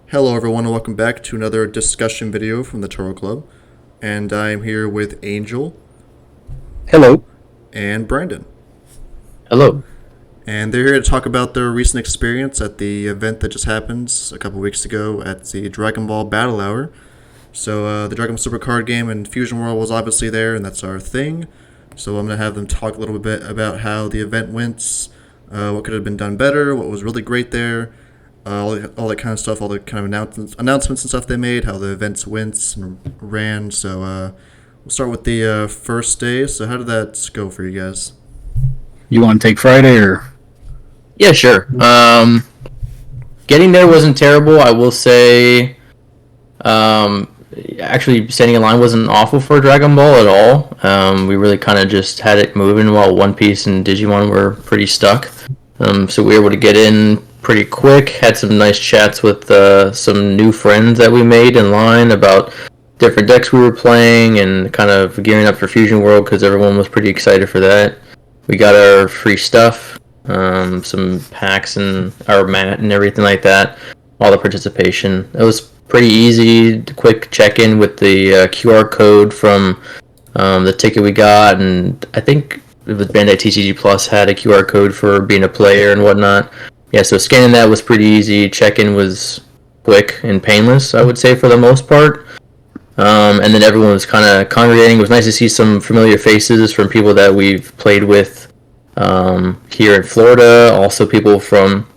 Hello everyone and welcome back to another discussion video from the Toro Club. And I'm here with Angel Hello. and Brandon. Hello. And they're here to talk about their recent experience at the event that just happened a couple weeks ago at the Dragon Ball Battle Hour. So the Dragon Ball Super card game and Fusion World was obviously there, and that's our thing. So I'm going to have them talk a little bit about how the event went, what could have been done better, what was really great there, all that kind of stuff, all the kind of announcements and stuff they made, how the events went and ran. So we'll start with the first day. So how did that go for you guys? You want to take Friday or? Yeah, sure. Getting there wasn't terrible. I will say, actually standing in line wasn't awful for Dragon Ball at all. We really kind of just had it moving while One Piece and Digimon were pretty stuck. So we were able to get in pretty quick. Had some nice chats with some new friends that we made in line about different decks we were playing and kind of gearing up for Fusion World because everyone was pretty excited for that. We got our free stuff, some packs and our mat and everything like that. All the participation. It was pretty easy, quick check-in with the QR code from the ticket we got, and I think the Bandai TCG Plus had a QR code for being a player and whatnot. Yeah, so scanning that was pretty easy. Check-in was quick and painless, I would say, for the most part. And then everyone was kind of congregating. It was nice to see some familiar faces from people that we've played with here in Florida. Also people from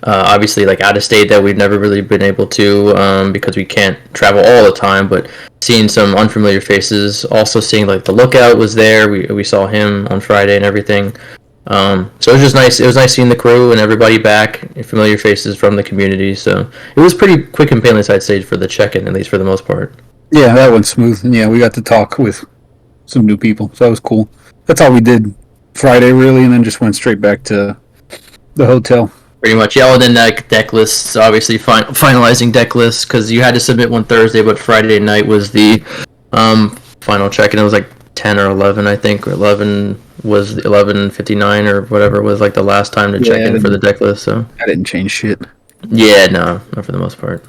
obviously like out of state that we've never really been able to because we can't travel all the time, but seeing some unfamiliar faces. Also seeing like the Lookout was there. We saw him on Friday and everything. So it was just nice. It was nice seeing the crew and everybody back, familiar faces from the community. So it was pretty quick and painless, I'd say, for the check-in, at least for the most part. Yeah, that went smooth. And yeah, we got to talk with some new people, so that was cool. That's all we did Friday, really, and then just went straight back to the hotel. Pretty much, yeah. And then deck lists, obviously finalizing deck lists, because you had to submit one Thursday, but Friday night was the final check-in. It was like 10 or 11, I think. Or 11 was 11:59 or whatever it was, like the last time to check in for the deck list. So I didn't change shit. Yeah, no, not for the most part.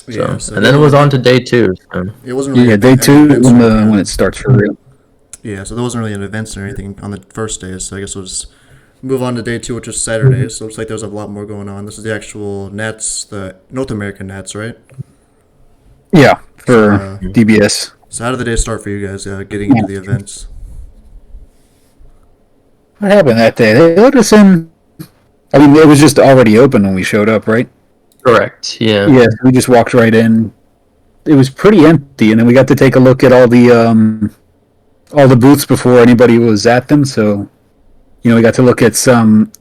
Yeah, so and then it was on to day two. So. It wasn't really day two when it starts for real. Yeah, so there wasn't really an events or anything on the first day, so I guess we'll just move on to day two, which is Saturday. So it looks like there's a lot more going on. This is the actual Nats, the North American Nats, right? Yeah, for DBS. So how did the day start for you guys getting into the events? What happened that day? They let us in. I mean, it was just already open when we showed up, right? Correct. Yeah. Yeah, so we just walked right in. It was pretty empty, and then we got to take a look at all the booths before anybody was at them. So, we got to look at some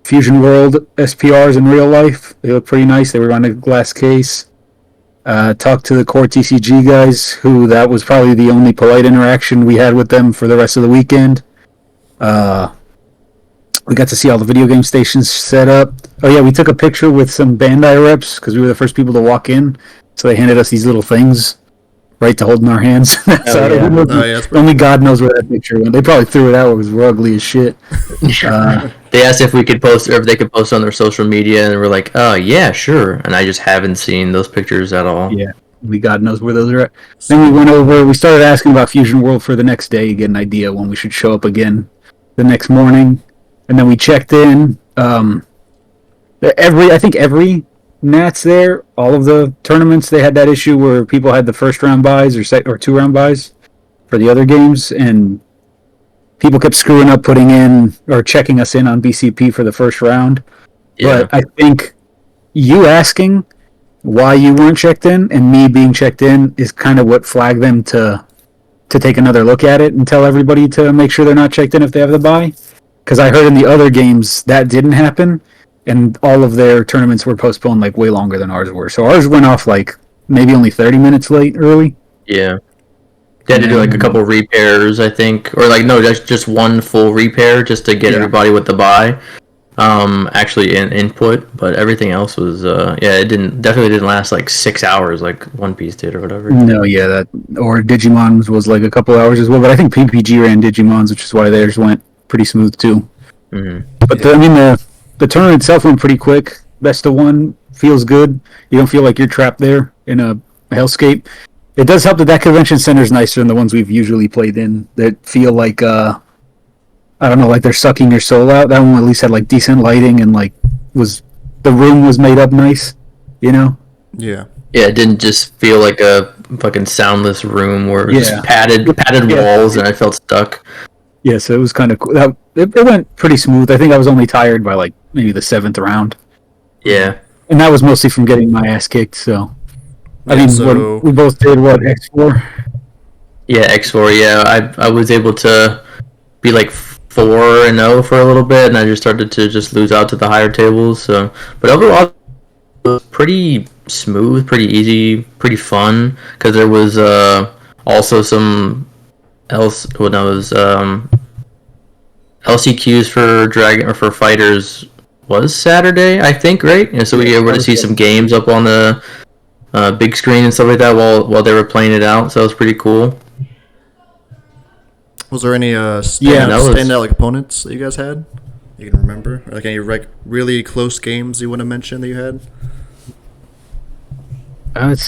Fusion World SPRs in real life. They look pretty nice. They were on a glass case. Talked to the core TCG guys, who that was probably the only polite interaction we had with them for the rest of the weekend. We got to see all the video game stations set up. Oh yeah, we took a picture with some Bandai reps because we were the first people to walk in. So they handed us these little things, right, to hold in our hands. Only God knows where that picture went. They probably threw it out. It was ugly as shit. They asked if we could post, or if they could post on their social media, and we're like, "Oh yeah, sure." And I just haven't seen those pictures at all. Yeah, only God knows where those are at. Then we went over. We started asking about Fusion World for the next day to get an idea when we should show up again the next morning. And then we checked in. I think every Nats there, all of the tournaments, they had that issue where people had the first round buys or 2 round buys for the other games, and people kept screwing up putting in or checking us in on BCP for the first round. Yeah. But I think you asking why you weren't checked in and me being checked in is kind of what flagged them to take another look at it and tell everybody to make sure they're not checked in if they have the buy. Because I heard in the other games that didn't happen, and all of their tournaments were postponed like way longer than ours were. So ours went off like maybe only 30 minutes late early. Yeah. They had to do like a couple repairs, I think. Or like, no, just one full repair just to get everybody with the buy. Actually in input, but everything else was, it definitely didn't last like 6 hours like One Piece did or whatever. No, yeah, or Digimon's was like a couple hours as well, but I think PPG ran Digimon's, which is why theirs went pretty smooth too. Mm-hmm. But the tournament itself went pretty quick. best of one feels good. You don't feel like you're trapped there in a hellscape. It does help that convention center is nicer than the ones we've usually played in that feel like I don't know, like they're sucking your soul out. That one at least had like decent lighting and like the room was made up nice, you know? Yeah. Yeah, it didn't just feel like a fucking soundless room where it was just padded walls and I felt stuck. Yeah, so it was kind of cool. It went pretty smooth. I think I was only tired by like maybe the 7th round. Yeah. And that was mostly from getting my ass kicked, so. I mean, so... we both did, X4? Yeah, X4, yeah. I was able to be like 4-0 for a little bit, and I just started to just lose out to the higher tables. So, but overall, it was pretty smooth, pretty easy, pretty fun. Because there was also some else when I was LCQs for Dragon or for fighters was Saturday, I think, right? And so we were able to see some games up on the big screen and stuff like that while they were playing it out. So that was pretty cool. Was there any standout like opponents that you guys had? You can remember, or like any really close games you want to mention that you had?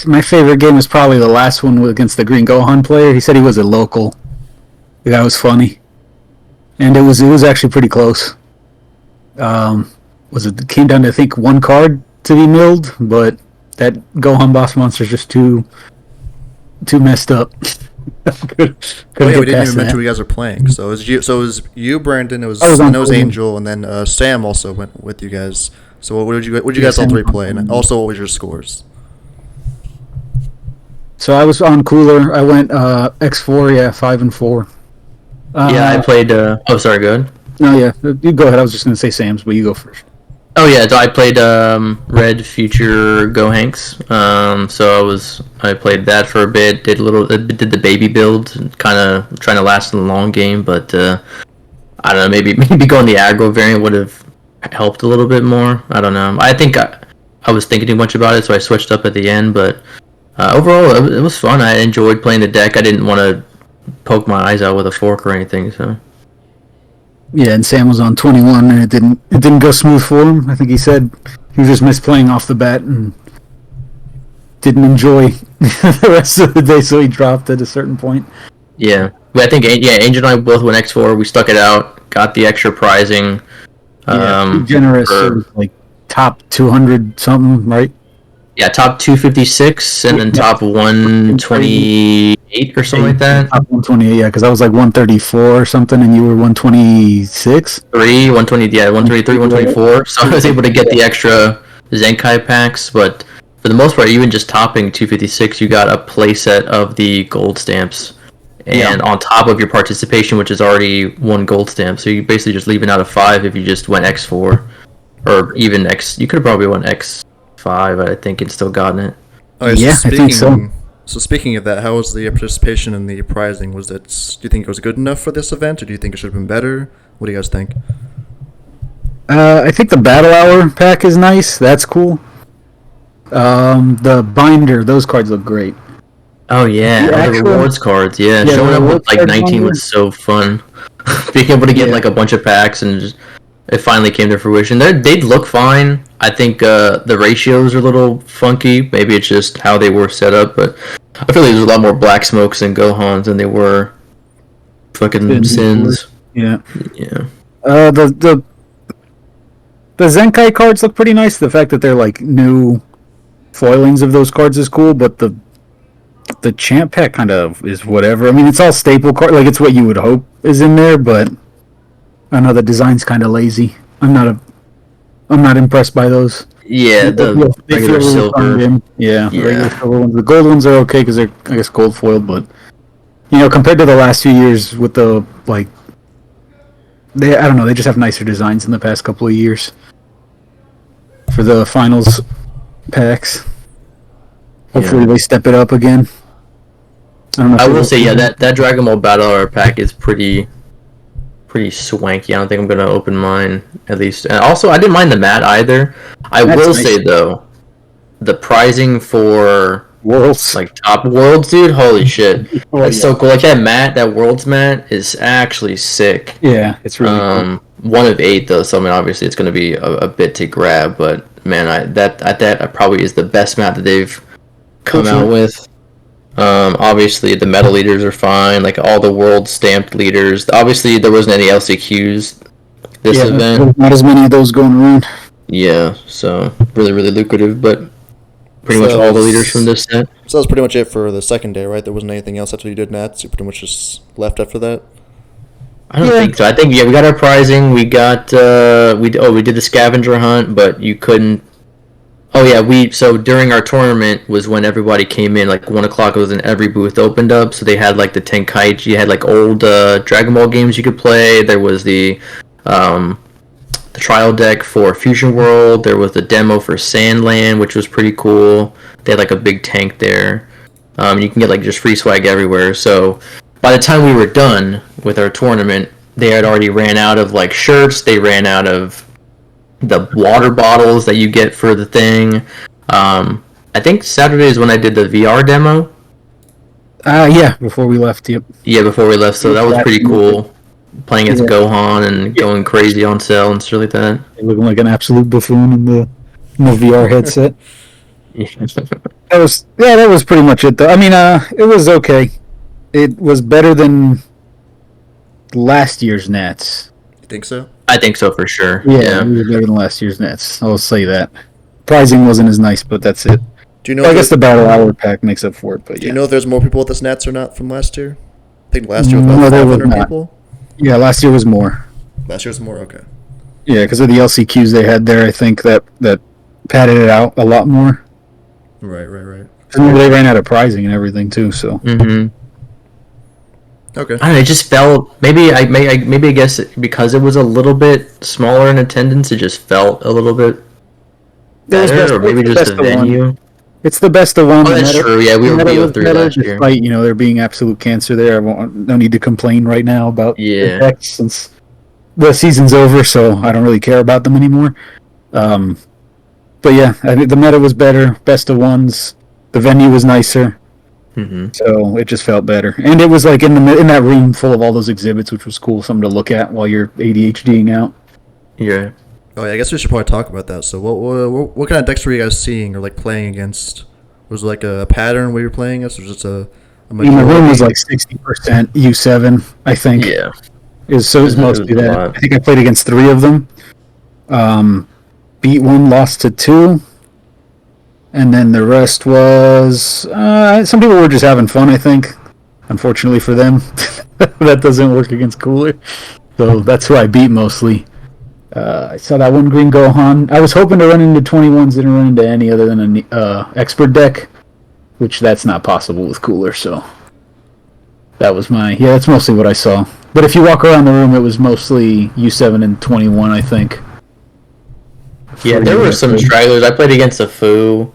My favorite game was probably the last one against the Green Gohan player. He said he was a local. The guy was funny, and it was actually pretty close. It came down to I think one card to be milled, but that Gohan boss monster is just too messed up. We didn't even mention who you guys are playing. So it was you, Brandon. It was Angel, and then Sam also went with you guys. So what did you guys all three play? And also, what was your scores? So I was on Cooler. I went X4, 5-4. I played. Sorry, go ahead. No, yeah, you go ahead. I was just gonna say Sam's, but you go first. Oh yeah, so I played Red Future Go Hanks. So I played that for a bit. Did the baby build, kind of trying to last in the long game. But I don't know, maybe going the aggro variant would have helped a little bit more. I don't know. I think I was thinking too much about it, so I switched up at the end. But overall, it was fun. I enjoyed playing the deck. I didn't want to poke my eyes out with a fork or anything. So. Yeah, and Sam was on 21, and it didn't go smooth for him. I think he said he just missed playing off the bat and didn't enjoy the rest of the day, so he dropped at a certain point. Yeah, but I think Angel and I both went X4. We stuck it out, got the extra prizing. Generous, like top 200 something, right? Yeah, top 256 and then top 128 or something like that. Top 128, yeah, because I was like 134 or something, and you were 126. 123, 124. So I was able to get the extra Zenkai packs, but for the most part, even just topping 256, you got a playset of the gold stamps. And on top of your participation, which is already 1 gold stamp, so you're basically just leaving out a 5 if you just went X4. Or even X, you could have probably went X5, I think, and still gotten it. I think so. So speaking of that, how was the participation in the prizing? Do you think it was good enough for this event, or do you think it should have been better? What do you guys think? I think the Battle Hour pack is nice. That's cool. The binder, those cards look great. Oh yeah, the rewards cards. Yeah, showing up with like 19 was so fun. Being able to get like a bunch of packs and just, it finally came to fruition. They'd look fine. I think the ratios are a little funky. Maybe it's just how they were set up, but I feel like there's a lot more Black Smokes and Gohans than they were fucking Sins. Yeah. Yeah. The Zenkai cards look pretty nice. The fact that they're like new foilings of those cards is cool, but the champ pack kind of is whatever. I mean, it's all staple card, like it's what you would hope is in there, but I know the design's kind of lazy. I'm not impressed by those. Yeah, the regular silver. Yeah, regular silver ones. The gold ones are okay because they're, I guess, gold foiled, but compared to the last few years with the I don't know, they just have nicer designs in the past couple of years for the finals packs. Hopefully they step it up again. I will say, that Dragon Ball Battle Hour pack is pretty swanky. I don't think I'm gonna open mine, at least. And also, I didn't mind the mat either. That's will nice. Say though, the prizing for Worlds, like top Worlds, dude, holy shit, that's so cool. Like that Worlds mat is actually sick. Yeah, it's really cool. 1 of 8 though, so I mean obviously it's gonna be a bit to grab, but man, that probably is the best map that they've come For out sure. with. Obviously the meta leaders are fine, like all the world stamped leaders. Obviously there wasn't any LCQs this event. there's not as many of those going around. Yeah, so really really lucrative, but pretty much So all the leaders from this set. So that was pretty much it for the second day, right? There wasn't anything else after you did Nats. You pretty much just left after that. I don't think so. I think we got our prizing. We got we did the scavenger hunt, but you couldn't. Oh yeah, so during our tournament was when everybody came in. Like 1 o'clock was when every booth opened up. So they had like the Tenkaichi, you had like old Dragon Ball games you could play. There was the trial deck for Fusion World. There was the demo for Sandland, which was pretty cool. They had like a big tank there. You can get like just free swag everywhere. So by the time we were done with our tournament, they had already ran out of like shirts. They ran out of the water bottles that you get for the thing. I think Saturday is when I did the VR demo. Yeah, before we left. Yep. Yeah, before we left. So that was pretty cool. Playing as Gohan and going crazy on sale and stuff like that. Looking like an absolute buffoon in the VR headset. That was pretty much it though. I mean, it was okay. It was better than last year's Nats. You think so? I think so for sure. Yeah, it was better than last year's Nats. I'll say that. Prizing wasn't as nice, but that's it. Do you know? Well, I guess the Battle Hour pack makes up for it. But do you know if there's more people at this Nats or not from last year? I think last year was No, about there was 500 not. people. Yeah, last year was more. Last year was more. Okay. Yeah, because of the LCQs they had there, I think that padded it out a lot more. Right. And they ran out of prizing and everything too. So Mm-hmm. Okay. I don't know. It just felt maybe I guess because it was a little bit smaller in attendance, it just felt a little bit better, or maybe just the venue. it's the best of one. Oh, that's true. Yeah, we were BO3 last year. Despite there being absolute cancer there, no need to complain right now about the effects since the season's over. So I don't really care about them anymore. But yeah, I think the meta was better. Best of ones. The venue was nicer. Mm-hmm. So it just felt better, and it was like in that room full of all those exhibits, which was cool, something to look at while you're ADHDing out. Yeah. Oh yeah, I guess we should probably talk about that. So what kind of decks were you guys seeing or like playing against? Was it like a pattern we were playing against, or just a The room was like 60% U7, I think. Yeah. It was mostly a that. lot. I think I played against 3 of them. Beat 1, lost to 2. And then the rest was... some people were just having fun, I think. Unfortunately for them. That doesn't work against Cooler. So that's who I beat mostly. I saw that one Green Gohan. I was hoping to run into 21s, didn't run into any other than an expert deck. Which that's not possible with Cooler, so... That was that's mostly what I saw. But if you walk around the room, it was mostly U7 and 21, I think. Yeah, there were some stragglers. I played against a Fu.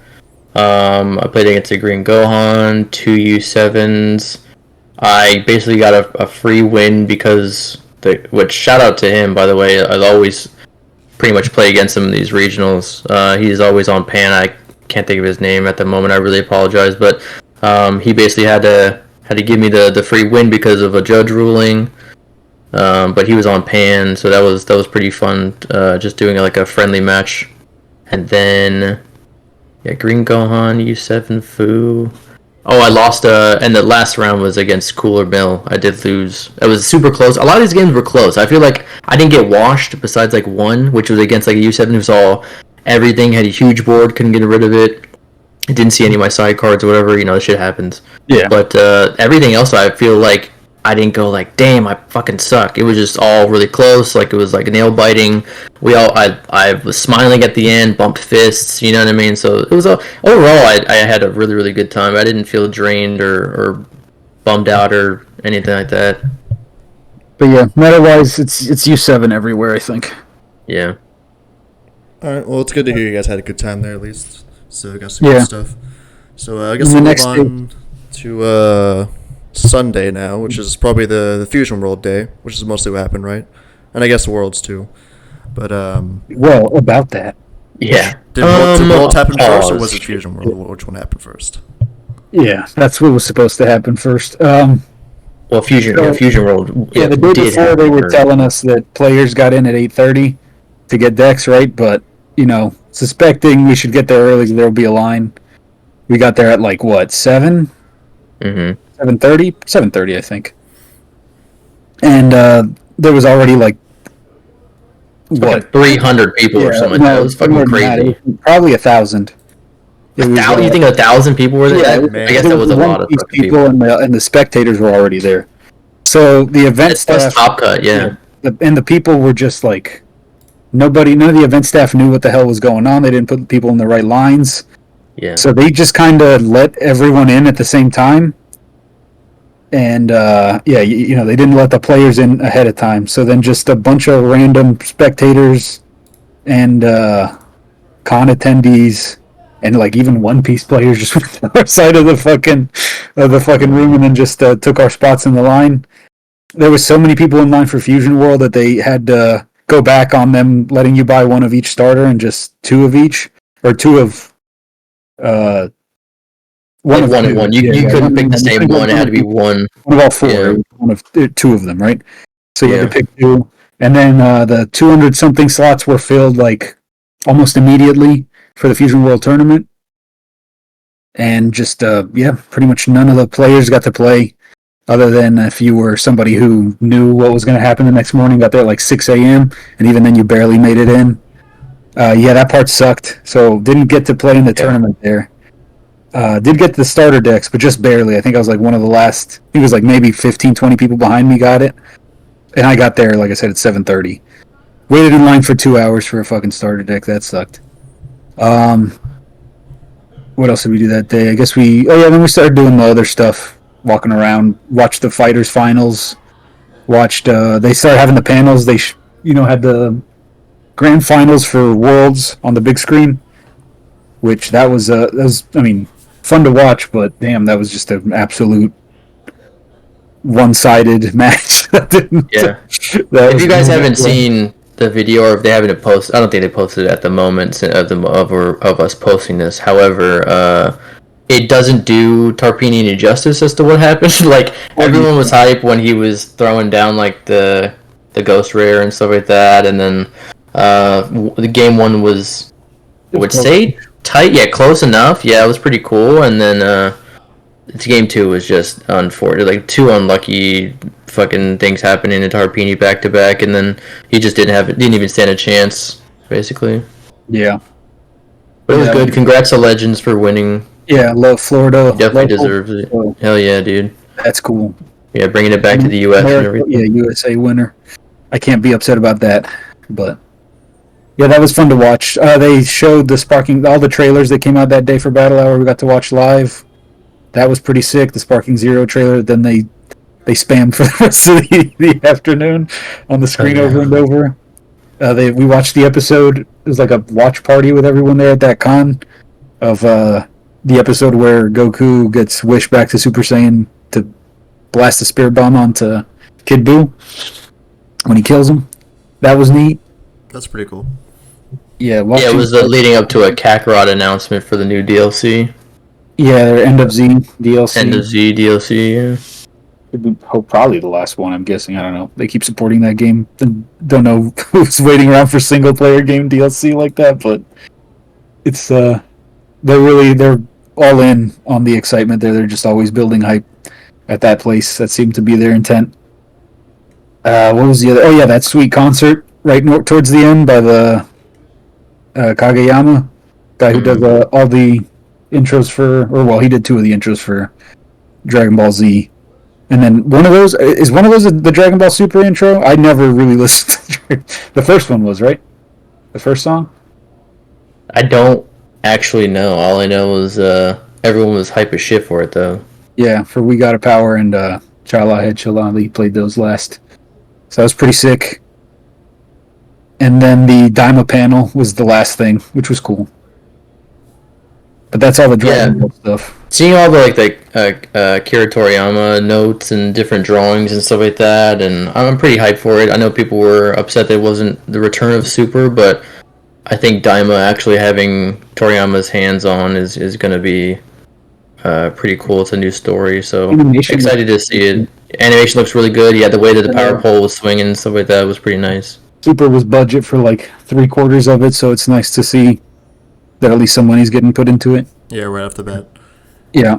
I played against a Green Gohan, 2 U7s. I basically got a free win because... Which, shout out to him, by the way. I always pretty much play against him in these regionals. He's always on pan. I can't think of his name at the moment. I really apologize. But he basically had to give me the free win because of a judge ruling. But he was on pan, so that was pretty fun. Just doing like a friendly match, and then Green Gohan, U7 Fu. Oh, I lost. And the last round was against Cooler Mill. I did lose. It was super close. A lot of these games were close. I feel like I didn't get washed besides like one, which was against like a U7 who saw everything, had a huge board, couldn't get rid of it. I didn't see any of my side cards or whatever. This shit happens. Yeah. But everything else, I feel like I didn't go like, damn, I fucking suck. It was just all really close. Like it was like nail biting. I was smiling at the end, bumped fists. You know what I mean? So it was overall, I had a really really good time. I didn't feel drained or bummed out or anything like that. But yeah, meta-wise, it's U7 everywhere, I think. Yeah. All right. Well, it's good to hear you guys had a good time there at least. So got some Yeah. good stuff. So I guess And we'll the move next on to Sunday now, which is probably the Fusion World Day, which is mostly what happened, right? And I guess the Worlds too. But Well, about that. Yeah. did Worlds happen first, or pause. was it Fusion World? Which one happened first? Yeah, that's what was supposed to happen first. Well, Fusion World. Yeah, the day did before they happen were first. telling us that players got in at 8:30 to get decks, right? But suspecting we should get there early so there will be a line. We got there at like what 7? 7:30, 7:30, I think. And there was already like what 300 people or something. That was fucking crazy. Probably 1,000. You think 1,000 people were there? Yeah, I guess that was a lot of people, and the spectators were already there. So the event staff, top cut, yeah. And the people were just like none of the event staff knew what the hell was going on. They didn't put people in the right lines. Yeah. So they just kind of let everyone in at the same time. And they didn't let the players in ahead of time. So then just a bunch of random spectators and con attendees and like even One Piece players just went to our side of the fucking room and then just took our spots in the line. There was so many people in line for Fusion World that they had to go back on them letting you buy one of each starter and just two of each, or two of one and one. You couldn't pick the same one. It had to be one. One of all four. Yeah. One of two of them, right? So you had to pick two, and then the 200 something slots were filled like almost immediately for the Fusion World Tournament, and just pretty much none of the players got to play, other than if you were somebody who knew what was going to happen the next morning, got there at like 6 a.m., and even then you barely made it in. That part sucked, so didn't get to play in the tournament there. Did get the starter decks, but just barely. I think I was like one of the last. I think it was like maybe 15, 20 people behind me got it, and I got there, like I said, at 7:30. Waited in line for 2 hours for a fucking starter deck. That sucked. What else did we do that day? I guess then we started doing the other stuff, walking around, watched the Fighters finals, watched, they started having the panels, they, had the grand finals for Worlds on the big screen, which that was fun to watch, but damn, that was just an absolute one-sided match. If you guys haven't seen the video, or if they haven't posted, I don't think they posted it at the moment of us posting this. However, it doesn't do Tarpini any justice as to what happened. Like, everyone was hype when he was throwing down like the ghost rare and stuff like that, and then the game one was, I would say, tight, close enough. It was pretty cool, and then game two was just unfortunate, like two unlucky fucking things happening to Tarpini back to back, and then he just didn't even stand a chance, basically. Yeah, but it was good. Congrats to Legends for winning. Yeah, love Florida. Definitely deserves it. So, hell yeah, dude. That's cool. Yeah, bringing it back to the U.S. and everything. Yeah, USA winner. I can't be upset about that, but yeah, that was fun to watch. They showed all the trailers that came out that day for Battle Hour. We got to watch live. That was pretty sick. The Sparking Zero trailer. Then they spammed for the rest of the afternoon on the screen over and over. We watched the episode. It was like a watch party with everyone there at that con of the episode where Goku gets wished back to Super Saiyan to blast the Spirit Bomb onto Kid Buu when he kills him. That was neat. That's pretty cool. Yeah, it was leading up to a Kakarot announcement for the new DLC. Yeah, their End of Z DLC. End of Z DLC, Probably the last one, I'm guessing. I don't know. They keep supporting that game. Don't know who's waiting around for single player game DLC like that, but it's they're all in on the excitement there. They're just always building hype at that place. That seemed to be their intent. What was the other? Oh yeah, that sweet concert right towards the end by the Kageyama guy who does all the intros he did two of the intros for Dragon Ball Z. And then one of those the Dragon Ball Super intro? I never really listened to the first one was, right? The first song? I don't actually know. All I know is everyone was hype as shit for it, though. Yeah, for We Got a Power and Chala Head Chalali played those last. So that was pretty sick. And then the Daima panel was the last thing, which was cool. But that's all the Dragon Ball stuff. Seeing all the Kira Toriyama notes and different drawings and stuff like that, and I'm pretty hyped for it. I know people were upset that it wasn't the return of Super, but I think Daima actually having Toriyama's hands on is going to be pretty cool. It's a new story, so excited to see it. Animation looks really good. Yeah, the way that the power pole was swinging and stuff like that was pretty nice. Super was budget for like 3/4 of it, so it's nice to see that at least some money's getting put into it. Yeah, right off the bat. Yeah.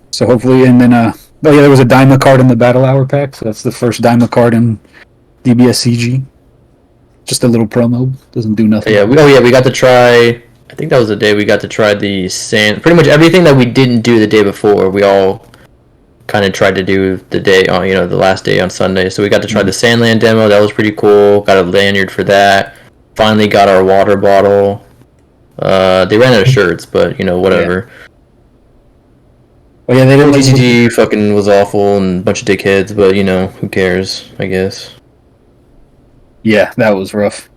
So hopefully, and then there was a Dyma card in the Battle Hour pack. So that's the first Dyma card in DBS CG. Just a little promo, doesn't do nothing. Yeah, we got to try. I think that was the day we got to try the sand. Pretty much everything that we didn't do the day before, we all kind of tried to do the day on, the last day on Sunday. So we got to try the Sandland demo. That was pretty cool. Got a lanyard for that. Finally got our water bottle. They ran out of shirts, but whatever. Oh yeah, they didn't. GTG fucking was awful and a bunch of dickheads, but who cares? I guess. Yeah, that was rough.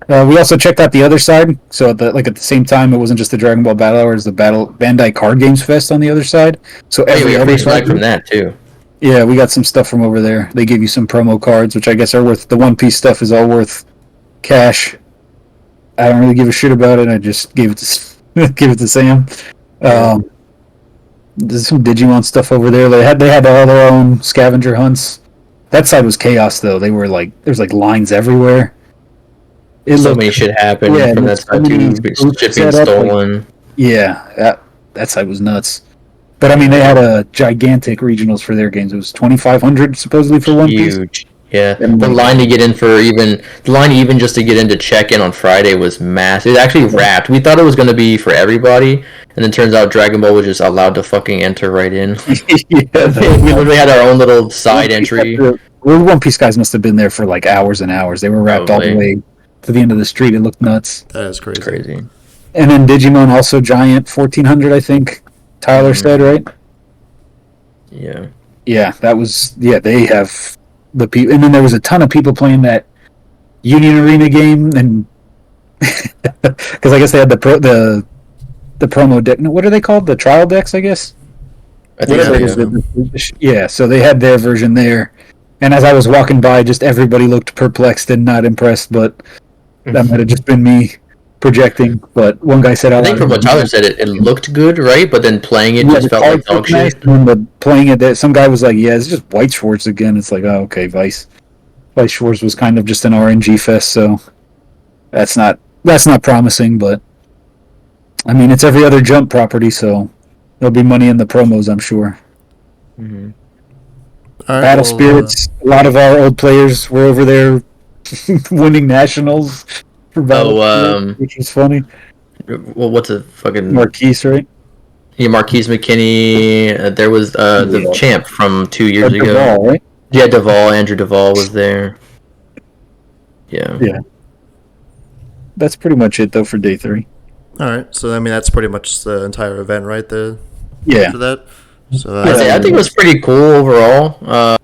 We also checked out the other side, so at the same time, it wasn't just the Dragon Ball Battle Hour, it was the Bandai Card Games Fest on the other side. So we got free swag from that too. Yeah, we got some stuff from over there. They gave you some promo cards, which I guess are worth. The One Piece stuff is all worth cash. I don't really give a shit about it. I just gave it to give it to Sam. There's some Digimon stuff over there. They had all their own scavenger hunts. That side was chaos though. They were there's lines everywhere. So many shit happened from that side too. Shit being stolen. That side was nuts. But I mean, they had a gigantic regionals for their games. It was 2,500 supposedly for One Piece. Huge. Yeah, the line to get in even just to get in to check in on Friday was massive. It actually wrapped. We thought it was going to be for everybody, and then turns out Dragon Ball was just allowed to fucking enter right in. We literally had our own little side entry. One Piece guys must have been there for hours and hours. They were wrapped all the way to the end of the street. It looked nuts. That is crazy. And then Digimon also giant 1,400, I think. Tyler said, right? Yeah. Yeah, that was. Yeah, they have the people, and then there was a ton of people playing that Union Arena game, and because I guess they had the promo deck. No, what are they called? The trial decks, I guess. I think so. So they had their version there, and as I was walking by, just everybody looked perplexed and not impressed. But that might have just been me projecting. But one guy said, I think from what Tyler said, it looked good, right? But then playing it just felt like dog shit. Playing it, some guy was like, "Yeah, it's just White Schwartz again." It's like, oh, okay, Vice Schwartz was kind of just an RNG fest, so that's not promising. But I mean, it's every other Jump property, so there'll be money in the promos, I'm sure. Mm-hmm. Right, Battle Spirits. A lot of our old players were over there winning nationals. Which was funny. Well, what's a fucking Marquise, right? Yeah, Marquise McKinney. There was the champ from 2 years ago. Duvall, right? Yeah, Duvall. Andrew Duvall was there. Yeah. That's pretty much it though for day 3. All right, so I mean that's pretty much the entire event, right? After that. So I think it was pretty cool overall.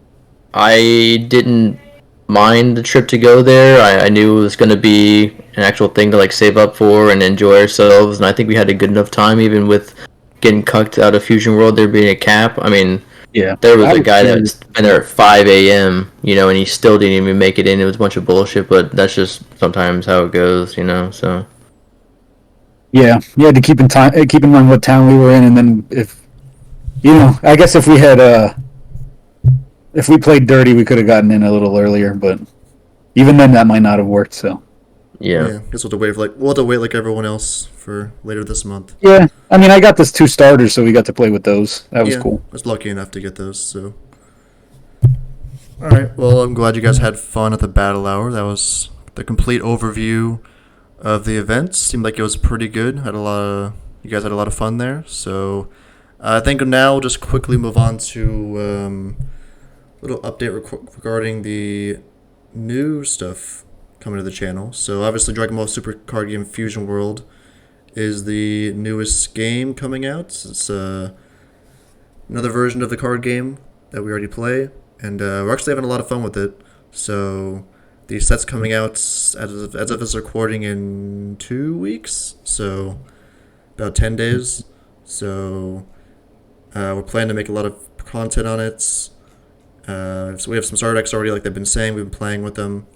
I didn't mind the trip to go there. I knew it was going to be an actual thing to save up for and enjoy ourselves, and I think we had a good enough time even with getting cucked out of Fusion World, there being a cap. I mean, there was a guy that's been there at 5 a.m., and he still didn't even make it in. It was a bunch of bullshit, but that's just sometimes how it goes, so. Yeah, you had to keep in mind what town we were in, and then I guess if we had if we played dirty, we could have gotten in a little earlier, but even then, that might not have worked. So, I guess we'll have to wait like everyone else for later this month. Yeah, I mean, I got this 2 starters, so we got to play with those. That was cool. I was lucky enough to get those. So, all right. Well, I'm glad you guys had fun at the Battle Hour. That was the complete overview of the event. Seemed like it was pretty good. You guys had a lot of fun there. So, I think now we'll just quickly move on to little update regarding the new stuff coming to the channel. So obviously Dragon Ball Super Card Game Fusion World is the newest game coming out. It's another version of the card game that we already play, and we're actually having a lot of fun with it. So the set's coming out as of this recording in 2 weeks, so about 10 days. So we're planning to make a lot of content on it. So we have some starter decks already, like they've been saying. We've been playing with them.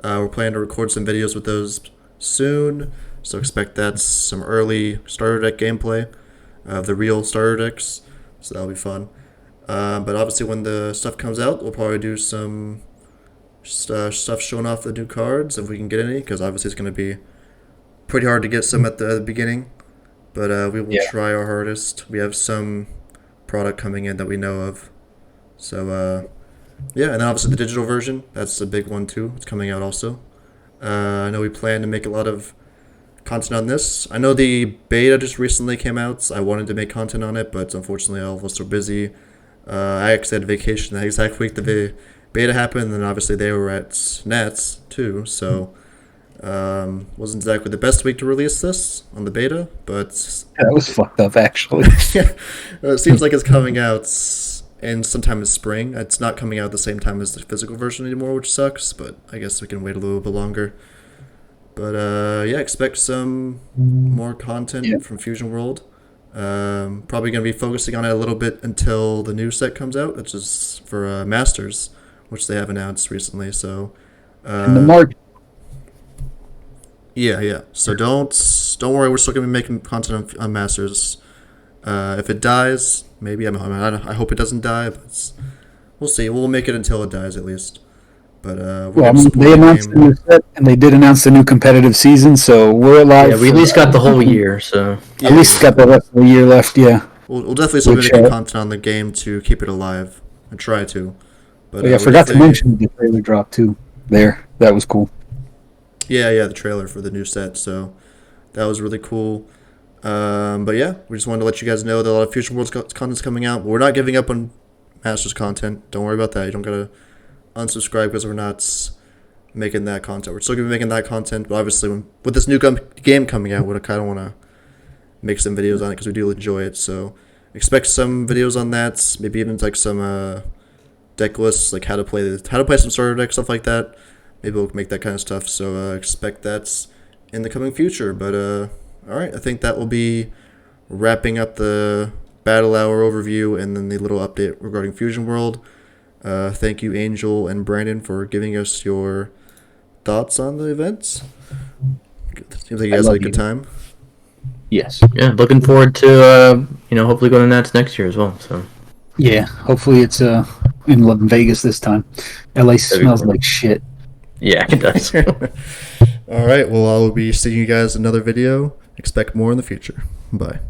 We're planning to record some videos with those soon, so expect some early starter deck gameplay of the real starter decks, so that'll be fun. But obviously when the stuff comes out, we'll probably do some stuff showing off the new cards, if we can get any, because obviously it's going to be pretty hard to get some at the beginning, but we will Yeah. try our hardest. We have some product coming in that we know of. So, yeah, and then obviously the digital version. That's a big one, too. It's coming out also. I know we plan to make a lot of content on this. I know the beta just recently came out. I wanted to make content on it, but unfortunately all of us were busy. I actually had vacation that exact week the beta happened, and then obviously they were at Nats too, so wasn't exactly the best week to release this on the beta, but That was fucked up, actually. it seems like it's coming out in sometime in spring. It's not coming out at the same time as the physical version anymore, which sucks, but I guess we can wait a little bit longer. But yeah, expect some more content from Fusion World. Probably going to be focusing on it a little bit until the new set comes out, which is for Masters, which they have announced recently. So In the market. yeah. So don't worry. We're still going to be making content on Masters. If it dies, maybe I hope it doesn't die, but we'll see. We'll make it until it dies at least. But we're Well, I going to mean, support they the announced the game. new set, and they did announce the new competitive season, so we're alive. Yeah, we at least got the whole year, so At least got the rest of the year left, yeah. We'll definitely still be Which, making content on the game to keep it alive and try to. But Yeah, I we're forgot to definitely- mention the trailer drop, too. There. That was cool. Yeah, the trailer for the new set. So that was really cool. But yeah, we just wanted to let you guys know that a lot of Future Worlds content's coming out. We're not giving up on Masters content. Don't worry about that. You don't gotta unsubscribe because we're not making that content. We're still gonna be making that content, but obviously with this new game coming out, we kind of want to make some videos on it because we do enjoy it. So expect some videos on that. Maybe even like some deck lists, like how to play some starter deck, stuff like that. Maybe we'll make that kind of stuff. So expect that in the coming future. But all right, I think that will be wrapping up the Battle Hour overview and then the little update regarding Fusion World. Thank you, Angel and Brandon, for giving us your thoughts on the events. Seems like you guys had a good time. Yes. yeah, looking forward to hopefully going to Nats next year as well. So Yeah, hopefully it's in Vegas this time. LA smells cool. like shit. yeah, it does. All right, well, I will be seeing you guys in another video. Expect more in the future. Bye.